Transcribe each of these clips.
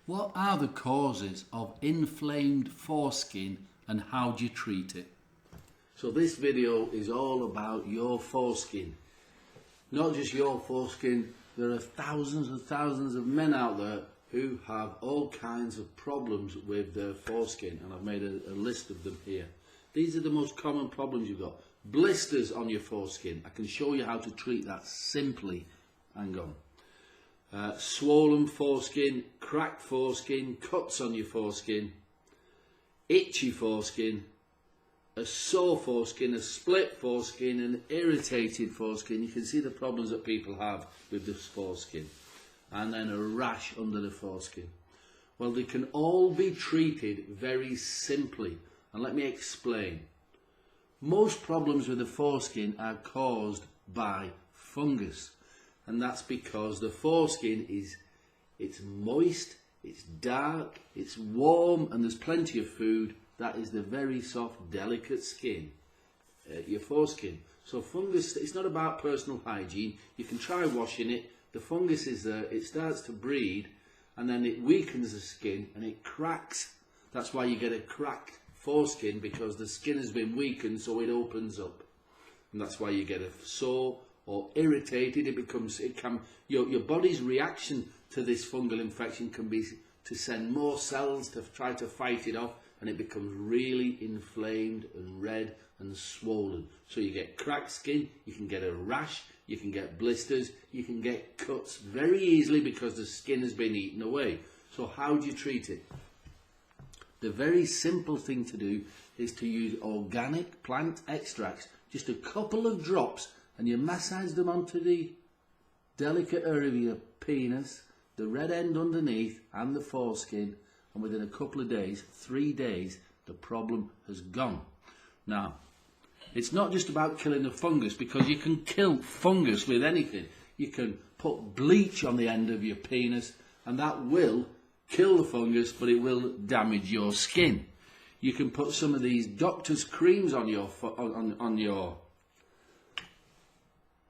What are the causes of inflamed foreskin and how do you treat it? So this video is all about your foreskin. Not just your foreskin, there are thousands and thousands of men out there who have all kinds of problems with their foreskin, and I've made a list of them here. These are the most common problems you've got. Blisters on your foreskin. I can show you how to treat that simply. Hang on. Swollen foreskin, cracked foreskin, cuts on your foreskin, itchy foreskin, a sore foreskin, a split foreskin, an irritated foreskin. You can see the problems that people have with this foreskin. And then a rash under the foreskin. Well, they can all be treated very simply. And let me explain. Most problems with the foreskin are caused by fungus. And that's because the foreskin it's moist, it's dark, it's warm, and there's plenty of food. That is the very soft, delicate skin, your foreskin. So fungus, it's not about personal hygiene. You can try washing it. The fungus is there, it starts to breed, and then it weakens the skin and it cracks. That's why you get a cracked foreskin, because the skin has been weakened, so it opens up. And that's why you get a sore or irritated. Your body's reaction to this fungal infection can be to send more cells to try to fight it off, and it becomes really inflamed and red and swollen. So you get cracked skin, you can get a rash, you can get blisters, you can get cuts very easily because the skin has been eaten away. So how do you treat it? The very simple thing to do is to use organic plant extracts, just a couple of drops, and you massage them onto the delicate area of your penis, the red end underneath and the foreskin, and within a couple of days, 3 days, the problem has gone. Now, it's not just about killing the fungus, because you can kill fungus with anything. You can put bleach on the end of your penis and that will kill the fungus, but it will damage your skin. You can put some of these doctor's creams on your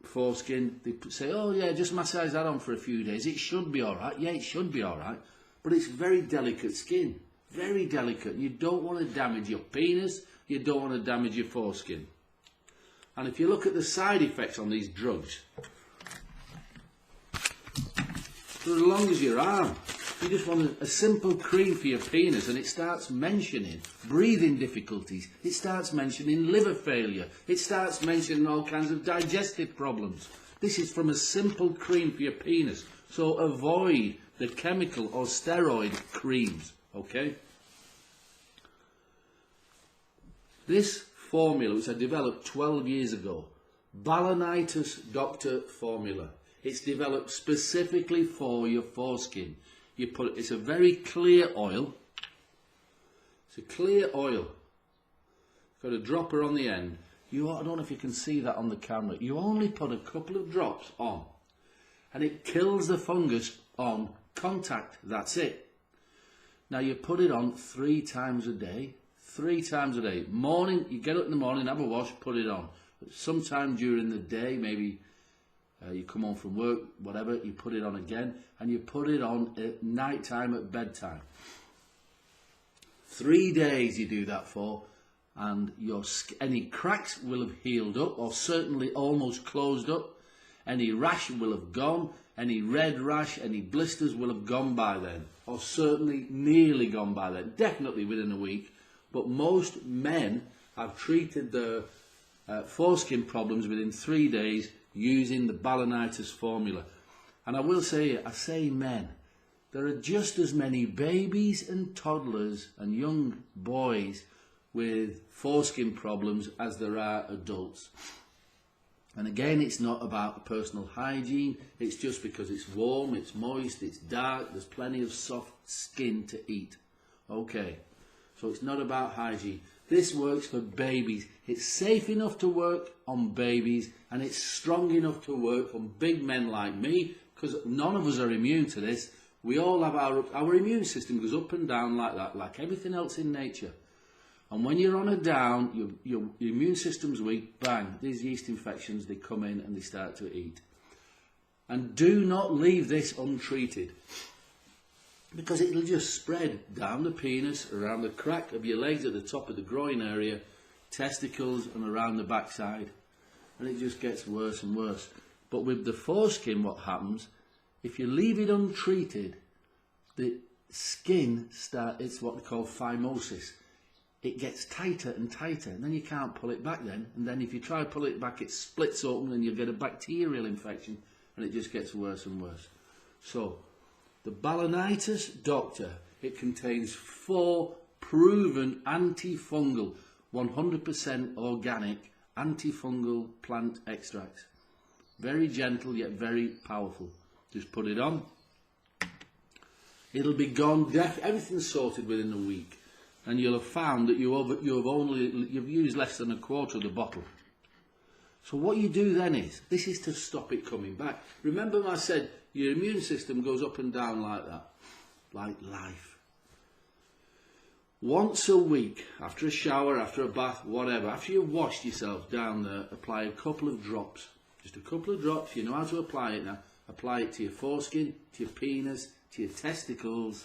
foreskin. They say, oh yeah, just massage that on for a few days. It should be alright. Yeah, it should be alright. But it's very delicate skin. Very delicate. You don't want to damage your penis. You don't want to damage your foreskin. And if you look at the side effects on these drugs, they're as long as your arm. You just want a simple cream for your penis, and it starts mentioning breathing difficulties. It starts mentioning liver failure. It starts mentioning all kinds of digestive problems. This is from a simple cream for your penis. So avoid the chemical or steroid creams, okay? This formula, which I developed 12 years ago, balanitis doctor formula. It's developed specifically for your foreskin. It's a very clear oil. It's a clear oil. It's got a dropper on the end. I don't know if you can see that on the camera. You only put a couple of drops on, and it kills the fungus on contact. That's it. Now you put it on 3 times a day. 3 times a day. Morning, you get up in the morning, have a wash, put it on. But sometime during the day, maybe you come home from work, whatever, you put it on again, and you put it on at night time, at bedtime. 3 days you do that for, and any cracks will have healed up, or certainly almost closed up. Any rash will have gone. Any red rash, any blisters will have gone by then, or certainly nearly gone by then, definitely within a week. But most men have treated their foreskin problems within 3 days using the balanitis formula. And I will say, I say men, there are just as many babies and toddlers and young boys with foreskin problems as there are adults. And again, it's not about personal hygiene. It's just because it's warm, it's moist, it's dark, there's plenty of soft skin to eat. Okay, so it's not about hygiene. This works for babies. It's safe enough to work on babies, and it's strong enough to work on big men like me, because none of us are immune to this. We all have our immune system goes up and down like that, like everything else in nature. And when you're on a down, your immune system's weak, bang, these yeast infections, they come in and they start to eat. And do not leave this untreated. because it'll just spread down the penis, around the crack of your legs at the top of the groin area, testicles and around the backside, and it just gets worse and worse. But with the foreskin, what happens, if you leave it untreated, the skin it's what we call phimosis. It gets tighter and tighter, and then you can't pull it back then, and then if you try to pull it back, it splits open and you get a bacterial infection, and it just gets worse and worse. So the balanitis doctor, it contains 4 proven antifungal, 100% organic antifungal plant extracts. Very gentle yet very powerful. Just put it on. It'll be gone. Everything's sorted within a week, and you'll have found that you've used less than a quarter of the bottle. So what you do then is, this is to stop it coming back. Remember I said your immune system goes up and down like that, like life. Once a week, after a shower, after a bath, whatever, after you've washed yourself down there, apply a couple of drops. Just a couple of drops. You know how to apply it now. Apply it to your foreskin, to your penis, to your testicles,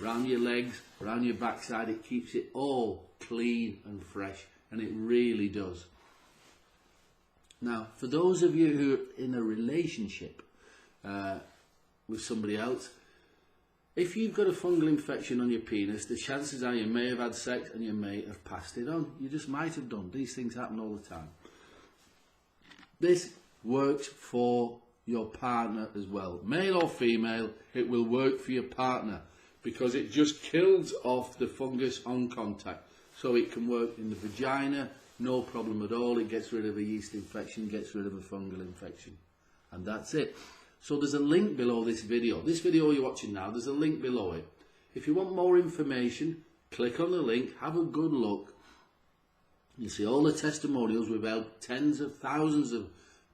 around your legs, around your backside. It keeps it all clean and fresh, and it really does. Now, for those of you who are in a relationship with somebody else, if you've got a fungal infection on your penis, the chances are you may have had sex and you may have passed it on. You just might have done. These things happen all the time. This works for your partner as well. Male or female, it will work for your partner because it just kills off the fungus on contact. So it can work in the vagina, no problem at all. It gets rid of a yeast infection, gets rid of a fungal infection. And that's it. So there's a link below this video. This video you're watching now, there's a link below it. If you want more information, click on the link, have a good look. You see all the testimonials. We've helped tens of thousands of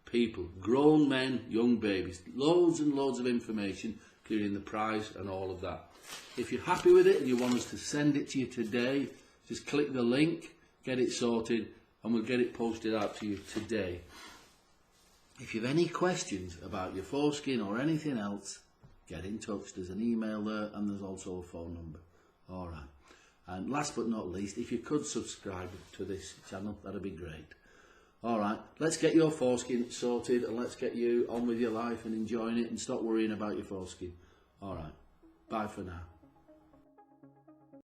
people, grown men, young babies, loads and loads of information, including the price and all of that. If you're happy with it and you want us to send it to you today, just click the link, get it sorted, and we'll get it posted out to you today. If you have any questions about your foreskin or anything else, get in touch. There's an email there and there's also a phone number. All right. And last but not least, if you could subscribe to this channel, that'd be great. All right, let's get your foreskin sorted and let's get you on with your life and enjoying it and stop worrying about your foreskin. All right, bye for now.